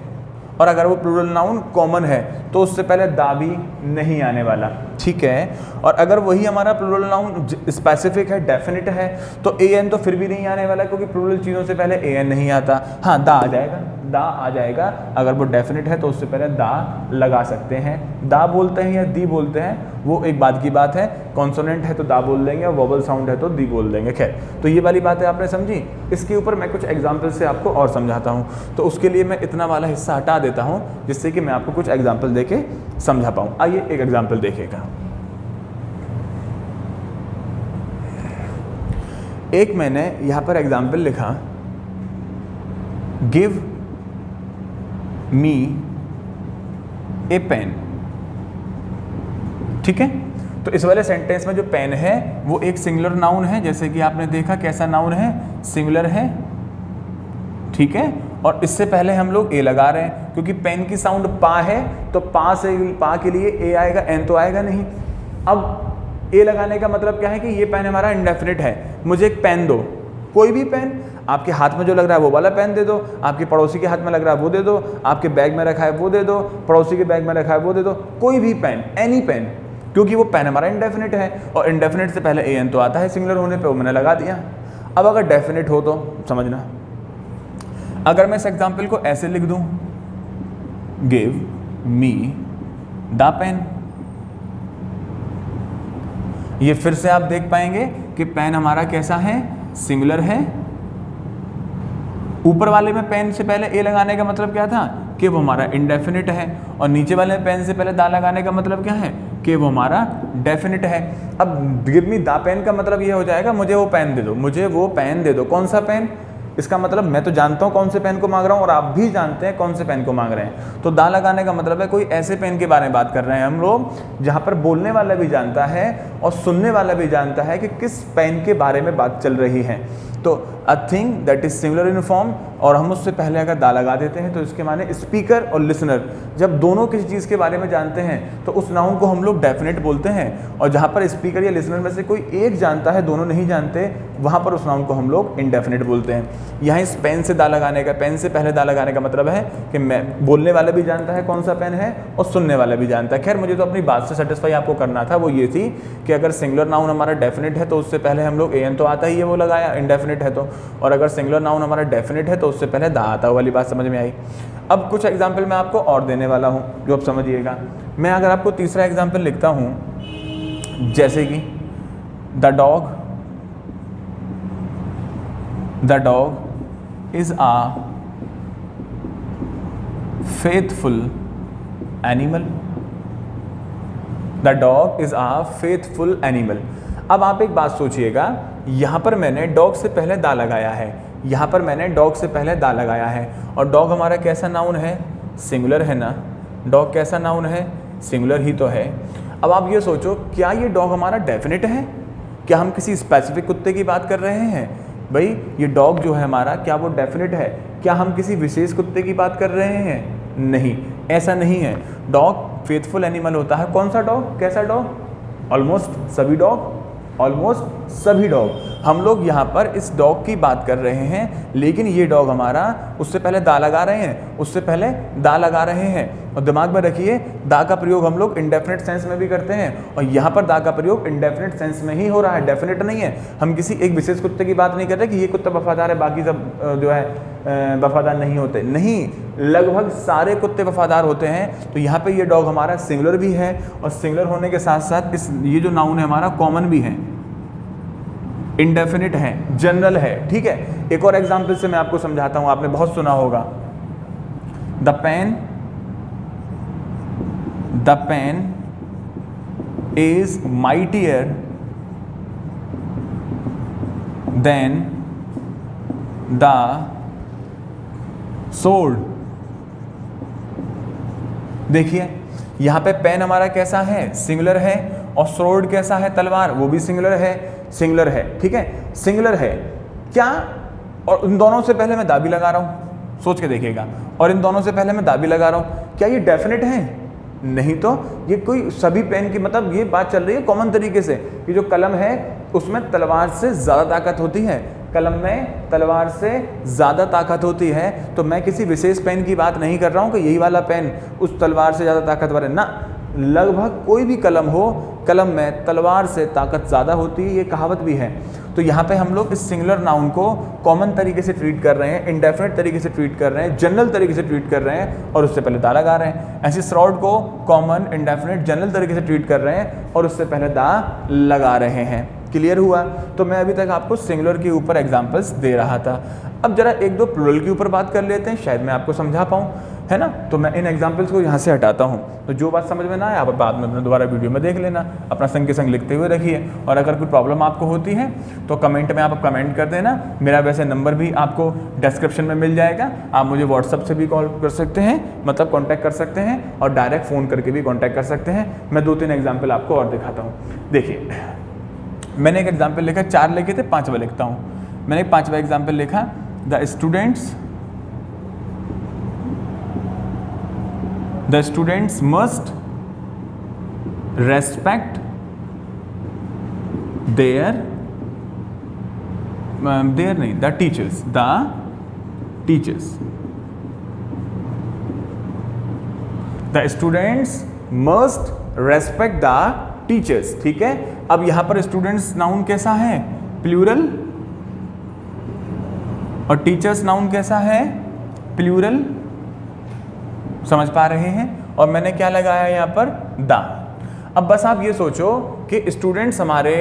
और अगर वो प्लूरल नाउन कॉमन है तो उससे पहले दा भी नहीं आने वाला, ठीक है। और अगर वही हमारा प्लूरल नाउन स्पेसिफिक है, डेफिनिट है, तो ए एन तो फिर भी नहीं आने वाला, क्योंकि प्लूरल चीज़ों से पहले ए एन नहीं आता। हाँ, दा आ जाएगा, दा आ जाएगा। अगर वो डेफिनिट है तो उससे पहले दा लगा सकते हैं। दा बोलते हैं या दी बोलते हैं वो एक बात की बात है। कॉन्सोनेंट है तो दा बोल देंगे और वोवल साउंड है तो दी बोल देंगे। खैर, तो ये वाली बातें आपने समझी। इसके ऊपर मैं कुछ एग्जाम्पल से आपको और समझाता हूँ, तो उसके लिए मैं इतना वाला हिस्सा हटा देता हूँ जिससे कि मैं आपको कुछ एग्जाम्पल देके समझा पाऊँ। आइए एक एग्जाम्पल देखिएगा। एक मैंने यहाँ पर एग्जाम्पल लिखा, गिव मी ए पेन, ठीक है। तो इस वाले सेंटेंस में जो पेन है वो एक सिंगुलर नाउन है, जैसे कि आपने देखा कैसा नाउन है, सिंगुलर है, ठीक है। और इससे पहले हम लोग ए लगा रहे हैं, क्योंकि पेन की साउंड पा है तो पा से, पा के लिए ए आएगा, एन तो आएगा नहीं। अब ए लगाने का मतलब क्या है कि ये पेन हमारा इंडेफिनिट है, मुझे एक पेन दो, कोई भी पेन, आपके हाथ में जो लग रहा है वो वाला पेन दे दो, आपके पड़ोसी के हाथ में लग रहा है वो दे दो, आपके बैग में रखा है वो दे दो, पड़ोसी के बैग में रखा है वो दे दो, कोई भी पेन, एनी पेन, क्योंकि वो पेन हमारा इंडेफिनिट है और इंडेफिनिट से पहले ए एन तो आता है सिंगुलर होने पे, वो मैंने लगा दिया। अब अगर डेफिनेट हो तो समझना, अगर मैं इस एग्जाम्पल को ऐसे लिख दूं, गिव मी द पेन, ये फिर से आप देख पाएंगे कि पेन हमारा कैसा है, सिंगुलर है। ऊपर वाले में पेन से पहले ए लगाने का मतलब क्या था कि वो हमारा इंडेफिनिट है, और नीचे वाले में पेन से पहले दा लगाने का मतलब क्या है कि वो हमारा डेफिनिट है। अब गिव मी द पेन का मतलब ये हो जाएगा मुझे वो पेन दे दो, मुझे वो पेन दे दो। कौन सा पेन? इसका मतलब मैं तो जानता हूँ कौन से पेन को मांग रहा हूँ और आप भी जानते हैं कौन से पेन को मांग रहे हैं। तो दा लगाने का मतलब है कोई ऐसे पेन के बारे में बात कर रहे हैं हम लोग जहाँ पर बोलने वाला भी जानता है और सुनने वाला भी जानता है कि किस पेन के बारे में बात चल रही है। तो a thing that is similar in form, और हम उससे पहले अगर दा लगा देते हैं तो इसके माने स्पीकर और लिसनर, जब दोनों किसी चीज़ के बारे में जानते हैं तो उस नाउन को हम लोग डेफिनेट बोलते हैं, और जहाँ पर स्पीकर या लिसनर में से कोई एक जानता है दोनों नहीं जानते, वहाँ पर उस नाउन को हम लोग इनडेफिनेट बोलते हैं। यहाँ इस पेन से दा लगाने का, पेन से पहले दा लगाने का मतलब है कि मैं बोलने वाला भी जानता है कौन सा पेन है और सुनने वाला भी जानता है। खैर मुझे तो अपनी बात से सेटिस्फाई आपको करना था, वो ये थी कि अगर सिंगुलर नाउन हमारा डेफिनेट है तो उससे पहले हम लोग एन तो आता ही है वो लगाया, इनडेफिनेट है तो, और अगर सिंगुलर नाउन हमारा डेफिनेट है तो उससे पहले दा आता, वाली बात समझ में आई। अब कुछ एग्जाम्पल मैं आपको और देने वाला हूँ जो आप समझिएगा। मैं अगर आपको तीसरा एग्जाम्पल लिखता हूँ, जैसे कि the dog is a faithful animal, the dog is a faithful animal. अब आप एक बात सोचिएगा, यहाँ पर मैंने डॉग से पहले दा लगाया है, यहाँ पर मैंने डॉग से पहले दा लगाया है, और डॉग हमारा कैसा नाउन है, सिंगुलर है ना। डॉग कैसा नाउन है, सिंगुलर ही तो है। अब आप ये सोचो, क्या ये डॉग हमारा डेफिनेट है? क्या हम किसी स्पेसिफिक कुत्ते की बात कर रहे हैं? भाई ये डॉग जो है हमारा, क्या वो डेफिनेट है? क्या हम किसी विशेष कुत्ते की बात कर रहे हैं? नहीं, ऐसा नहीं है। डॉग फेथफुल एनिमल होता है। कौन सा डॉग, कैसा डॉग? ऑलमोस्ट सभी डॉग, ऑलमोस्ट सभी डॉग। हम लोग यहाँ पर इस डॉग की बात कर रहे हैं, लेकिन ये डॉग हमारा, उससे पहले दा लगा रहे हैं, उससे पहले दा लगा रहे हैं। और दिमाग में रखिए, दा का प्रयोग हम लोग इंडेफिनिट सेंस में भी करते हैं, और यहाँ पर दा का प्रयोग इंडेफिनिट सेंस में ही हो रहा है, डेफिनेट नहीं है। हम किसी एक विशेष कुत्ते की बात नहीं कर रहे कि ये कुत्ता वफादार है, बाकी सब जो है वफादार नहीं होते। नहीं, लगभग सारे कुत्ते वफादार होते हैं। तो यहाँ पे ये डॉग हमारा सिंगुलर भी है, और सिंगुलर होने के साथ साथ इस ये जो नाउन है हमारा कॉमन भी है, इंडेफिनिट है, जनरल है। ठीक है, एक और एग्जाम्पल से मैं आपको समझाता हूँ, आपने बहुत सुना होगा, the pen is mightier than the sword. देखिए यहाँ पे पेन हमारा कैसा है, सिंगुलर है, और सोर्ड कैसा है, तलवार, वो भी सिंगुलर है, सिंगुलर है। ठीक है, सिंगुलर है क्या, और इन दोनों से पहले मैं दा भी लगा रहा हूँ, सोच के देखिएगा, और इन दोनों से पहले मैं दा भी लगा रहा हूँ, क्या ये डेफिनेट है? नहीं तो ये कोई सभी पेन की, मतलब ये बात चल रही है कॉमन तरीके से कि जो कलम है उसमें तलवार से ज़्यादा ताकत होती है, कलम में तलवार से ज़्यादा ताकत होती है। तो मैं किसी विशेष पेन की बात नहीं कर रहा हूँ कि यही वाला पेन उस तलवार से ज़्यादा ताकतवर है ना, लगभग कोई भी कलम हो, कलम में तलवार से ताकत ज़्यादा होती है, ये कहावत भी है। तो यहाँ पे हम लोग इस सिंगुलर नाउन को कॉमन तरीके से ट्रीट कर रहे हैं, इंडेफिनिट तरीके से ट्रीट कर रहे हैं, जनरल तरीके से ट्रीट कर रहे हैं, और उससे पहले दा लगा रहे हैं। ऐसे सॉर्ड को कॉमन, इंडेफिनिट, जनरल तरीके से ट्रीट कर रहे हैं और उससे पहले दा लगा रहे हैं। क्लियर हुआ? तो मैं अभी तक आपको सिंगुलर के ऊपर एग्जाम्पल्स दे रहा था। अब जरा एक दो प्लूरल के ऊपर बात कर लेते हैं, शायद मैं आपको समझा पाऊँ, है ना। तो मैं इन एग्जाम्पल्स को यहाँ से हटाता हूँ, तो जो बात समझ में ना आए आप बाद में अपने दोबारा वीडियो में देख लेना, अपना संग के संग लिखते हुए रखिए। और अगर कोई प्रॉब्लम आपको होती है तो कमेंट में आप कमेंट कर देना। मेरा वैसे नंबर भी आपको डिस्क्रिप्शन में मिल जाएगा, आप मुझे व्हाट्सअप से भी कॉल कर सकते हैं, मतलब कॉन्टैक्ट कर सकते हैं, और डायरेक्ट फ़ोन करके भी कॉन्टैक्ट कर सकते हैं। मैं 2-3 एग्जाम्पल आपको और दिखाता हूँ। देखिए मैंने एक एग्जाम्पल लिखा, 4 लिखे थे, 5वां लिखता हूँ। मैंने एक 5वां एग्जाम्पल लिखा, the students must respect their नहीं, the teachers, the students must respect the teachers. ठीक है, अब यहां पर स्टूडेंट्स नाउन कैसा है, प्लूरल, और टीचर्स नाउन कैसा है, प्लूरल, समझ पा रहे हैं। और मैंने क्या लगाया यहाँ पर, दा। अब बस आप ये सोचो कि स्टूडेंट्स हमारे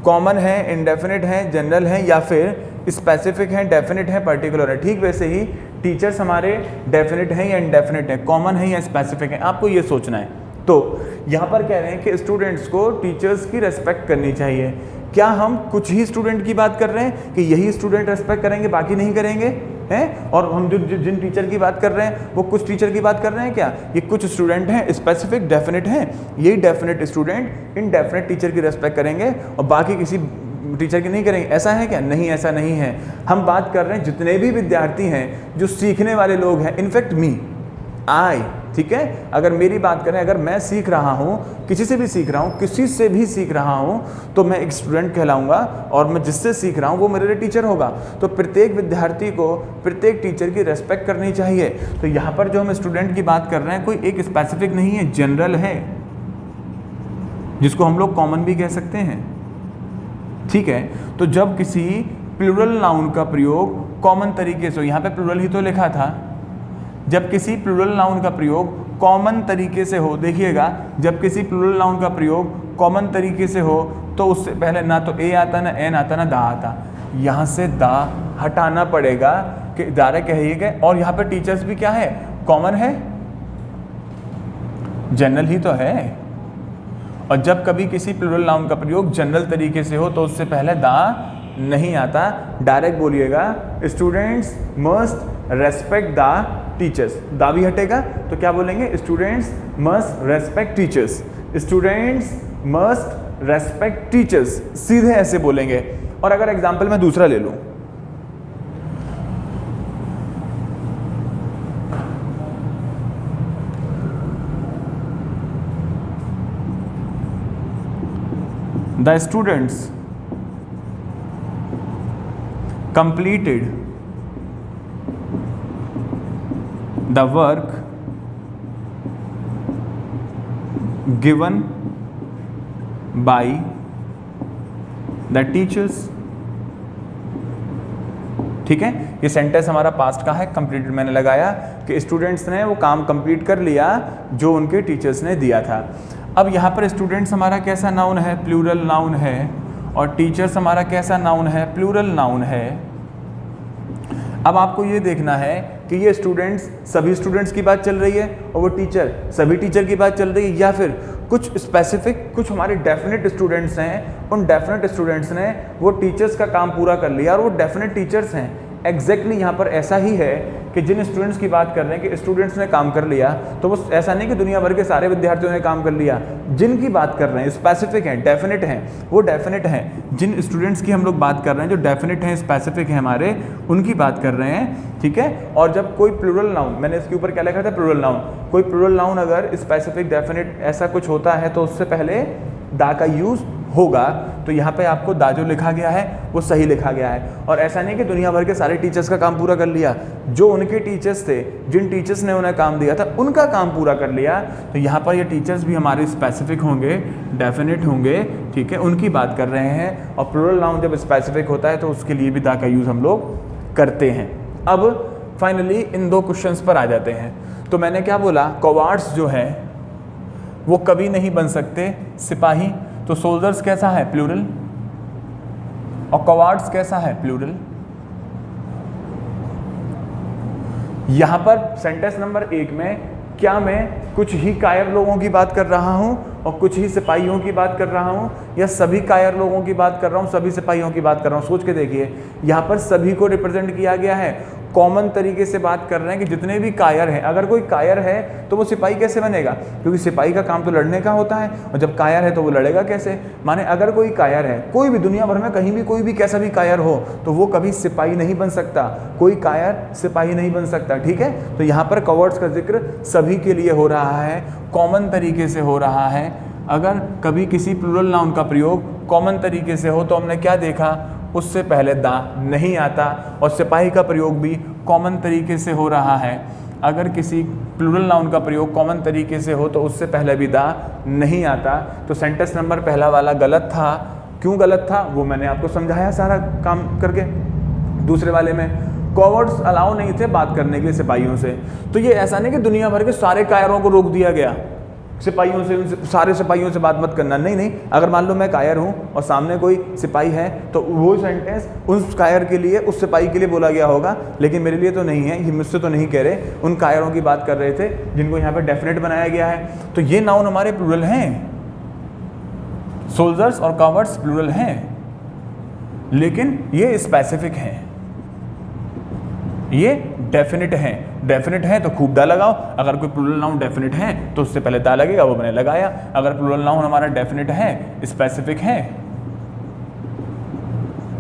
कॉमन है, इंडेफिनिट है, जनरल है, या फिर स्पेसिफिक है, डेफिनिट है, पर्टिकुलर है। ठीक वैसे ही टीचर्स हमारे डेफिनिट हैं या इंडेफिनिट है, कॉमन है या स्पेसिफिक है, आपको ये सोचना है। तो यहाँ पर कह रहे हैं कि स्टूडेंट्स को टीचर्स की रेस्पेक्ट करनी चाहिए। क्या हम कुछ ही स्टूडेंट की बात कर रहे हैं कि यही स्टूडेंट रेस्पेक्ट करेंगे, बाकी नहीं करेंगे हैं? और हम जिन टीचर की बात कर रहे हैं वो कुछ टीचर की बात कर रहे हैं क्या? ये कुछ स्टूडेंट हैं, स्पेसिफिक डेफिनिट हैं, यही डेफिनिट स्टूडेंट इनडेफिनिट टीचर की रेस्पेक्ट करेंगे और बाकी किसी टीचर की नहीं करेंगे। ऐसा है क्या? नहीं, ऐसा नहीं है। हम बात कर रहे हैं जितने भी विद्यार्थी हैं, जो सीखने वाले लोग हैं, इनफैक्ट मी, आई, ठीक है। अगर मेरी बात करें, अगर मैं सीख रहा हूँ, किसी से भी सीख रहा हूँ, किसी से भी सीख रहा हूँ, तो मैं एक स्टूडेंट कहलाऊंगा और मैं जिससे सीख रहा हूँ वो मेरे लिए टीचर होगा। तो प्रत्येक विद्यार्थी को प्रत्येक टीचर की रेस्पेक्ट करनी चाहिए। तो यहाँ पर जो हम स्टूडेंट की बात कर रहे हैं, कोई एक स्पेसिफिक नहीं है, जनरल है, जिसको हम लोग कॉमन भी कह सकते हैं, ठीक है। तो जब किसी प्लूरल नाउन का प्रयोग कॉमन तरीके से, यहाँ पे प्लूरल ही तो लिखा था, जब किसी प्लूरल नाउन का प्रयोग कॉमन तरीके से हो, देखिएगा, जब किसी प्लूरल नाउन का प्रयोग कॉमन तरीके से हो तो उससे पहले ना तो ए आता, ना एन आता, ना दा आता। यहाँ से दा हटाना पड़ेगा कि डायरेक्ट कहिएगा। और यहाँ पे टीचर्स भी क्या है, कॉमन है, जनरल ही तो है। और जब कभी किसी प्लूरल नाउन का प्रयोग जनरल तरीके से हो तो उससे पहले दा नहीं आता। डायरेक्ट बोलिएगा, students must respect the teachers. दा भी हटेगा तो क्या बोलेंगे, students must respect teachers, students must respect teachers, सीधे ऐसे बोलेंगे। और अगर एग्जाम्पल मैं दूसरा ले लूं, the students completed the work given by the teachers। ठीक है, ये सेंटेंस हमारा पास्ट का है, कंप्लीटेड मैंने लगाया कि स्टूडेंट्स ने वो काम कंप्लीट कर लिया जो उनके टीचर्स ने दिया था। अब यहाँ पर स्टूडेंट्स हमारा कैसा नाउन है, प्लूरल नाउन है, और टीचर्स हमारा कैसा नाउन है, प्लूरल नाउन है। अब आपको ये देखना है कि ये स्टूडेंट्स सभी स्टूडेंट्स की बात चल रही है और वो टीचर सभी टीचर की बात चल रही है, या फिर कुछ स्पेसिफिक, कुछ हमारे डेफिनेट स्टूडेंट्स हैं, उन डेफिनेट स्टूडेंट्स ने वो टीचर्स का काम पूरा कर लिया और वो डेफिनेट टीचर्स हैं। एग्जैक्टली यहाँ पर ऐसा ही है कि जिन स्टूडेंट्स की बात कर रहे हैं कि स्टूडेंट्स ने काम कर लिया, तो वो ऐसा नहीं कि दुनिया भर के सारे विद्यार्थियों ने काम कर लिया। जिनकी बात कर रहे हैं स्पेसिफिक हैं, डेफिनेट हैं, वो डेफिनेट हैं। जिन स्टूडेंट्स की हम लोग बात कर रहे हैं जो डेफिनेट हैं, स्पेसिफिक हैं हमारे, उनकी बात कर रहे हैं, ठीक है। और जब कोई प्लूरल नाउन, मैंने इसके ऊपर क्या लिखा था, प्लूरल नाउन, कोई प्लूरल नाउन अगर स्पेसिफिक, डेफिनेट ऐसा कुछ होता है तो उससे पहले दा का यूज़ होगा। तो यहाँ पे आपको दा जो लिखा गया है वो सही लिखा गया है। और ऐसा नहीं कि दुनिया भर के सारे टीचर्स का काम पूरा कर लिया, जो उनके टीचर्स थे, जिन टीचर्स ने उन्हें काम दिया था, उनका काम पूरा कर लिया। तो यहाँ पर ये टीचर्स भी हमारे स्पेसिफिक होंगे, डेफिनेट होंगे, ठीक है, उनकी बात कर रहे हैं। और प्लूरल नाउन जब स्पेसिफिक होता है तो उसके लिए भी दा का यूज़ हम लोग करते हैं। अब फाइनली इन दो क्वेश्चंस पर आ जाते हैं। तो मैंने क्या बोला, कॉवार्ड्स जो है वो कभी नहीं बन सकते सिपाही। तो सोल्जर्स कैसा है, प्लूरल, और कॉवार्ड्स कैसा है, प्लूरल। यहां पर सेंटेंस नंबर 1 में क्या मैं कुछ ही कायर लोगों की बात कर रहा हूं और कुछ ही सिपाहियों की बात कर रहा हूं, या सभी कायर लोगों की बात कर रहा हूं, सभी सिपाहियों की बात कर रहा हूं? सोच के देखिए, यहां पर सभी को रिप्रेजेंट किया गया है। कॉमन तरीके से बात कर रहे हैं कि जितने भी कायर हैं, अगर कोई कायर है तो वो सिपाही कैसे बनेगा, क्योंकि सिपाही का काम तो लड़ने का होता है, और जब कायर है तो वो लड़ेगा कैसे। माने अगर कोई कायर है, कोई भी दुनिया भर में कहीं भी कोई भी कैसा भी कायर हो, तो वो कभी सिपाही नहीं बन सकता, कोई कायर सिपाही नहीं बन सकता, ठीक है। तो यहाँ पर कॉवर्ड्स का जिक्र सभी के लिए हो रहा है, कॉमन तरीके से हो रहा है। अगर कभी किसी प्लूरल नाउन का प्रयोग कॉमन तरीके से हो तो हमने क्या देखा, उससे पहले दा नहीं आता, और सिपाही का प्रयोग भी कॉमन तरीके से हो रहा है। अगर किसी प्लूरल नाउन का प्रयोग कॉमन तरीके से हो तो उससे पहले भी दा नहीं आता। तो सेंटेंस नंबर पहला वाला गलत था। क्यों गलत था वो मैंने आपको समझाया सारा काम करके, दूसरे वाले में कॉवर्ड्स अलाउ नहीं थे बात करने के लिए सिपाहियों से। तो ये ऐसा नहीं कि दुनिया भर के सारे कायरों को रोक दिया गया, सिपाहियों से, सारे सिपाहियों से बात मत करना, नहीं नहीं। अगर मान लो मैं कायर हूँ और सामने कोई सिपाही है तो वो सेंटेंस उस कायर के लिए, उस सिपाही के लिए बोला गया होगा, लेकिन मेरे लिए तो नहीं है, ये मुझसे तो नहीं कह रहे, उन कायरों की बात कर रहे थे जिनको यहाँ पे डेफिनेट बनाया गया है। तो ये नाउन हमारे प्लूरल हैं, सोल्जर्स और कॉवर्ड्स प्लूरल हैं, लेकिन ये स्पेसिफिक हैं, ये डेफिनेट हैं। डेफिनेट है तो खूब दा लगाओ, अगर कोई प्लूरल नाउन डेफिनेट है तो उससे पहले दा लगेगा, वो मैंने लगाया। अगर प्लूरल नाउन हमारा डेफिनेट है, स्पेसिफिक है,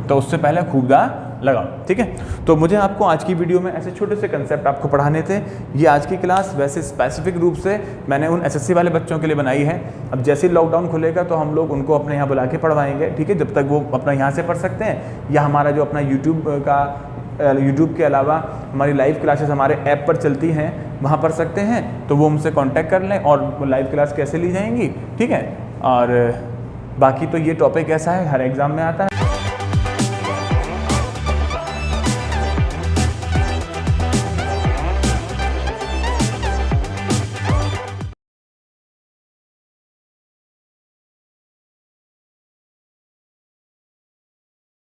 तो उससे पहले खूब दा लगाओ, ठीक है। तो मुझे आपको आज की वीडियो में ऐसे छोटे से कंसेप्ट आपको पढ़ाने थे। ये आज की क्लास वैसे स्पेसिफिक रूप से मैंने उन एसएससी वाले बच्चों के लिए बनाई है। अब जैसे ही लॉकडाउन खुलेगा तो हम लोग उनको अपने यहाँ बुला के पढ़वाएंगे, ठीक है, जब तक वो अपना यहाँ से पढ़ सकते हैं, या हमारा जो अपना यूट्यूब के अलावा हमारी लाइव क्लासेस हमारे ऐप पर चलती हैं, वहाँ पढ़ सकते हैं। तो वो हमसे कांटेक्ट कर लें और वो लाइव क्लास कैसे ली जाएंगी, ठीक है। और बाकी तो ये टॉपिक ऐसा है, हर एग्ज़ाम में आता है।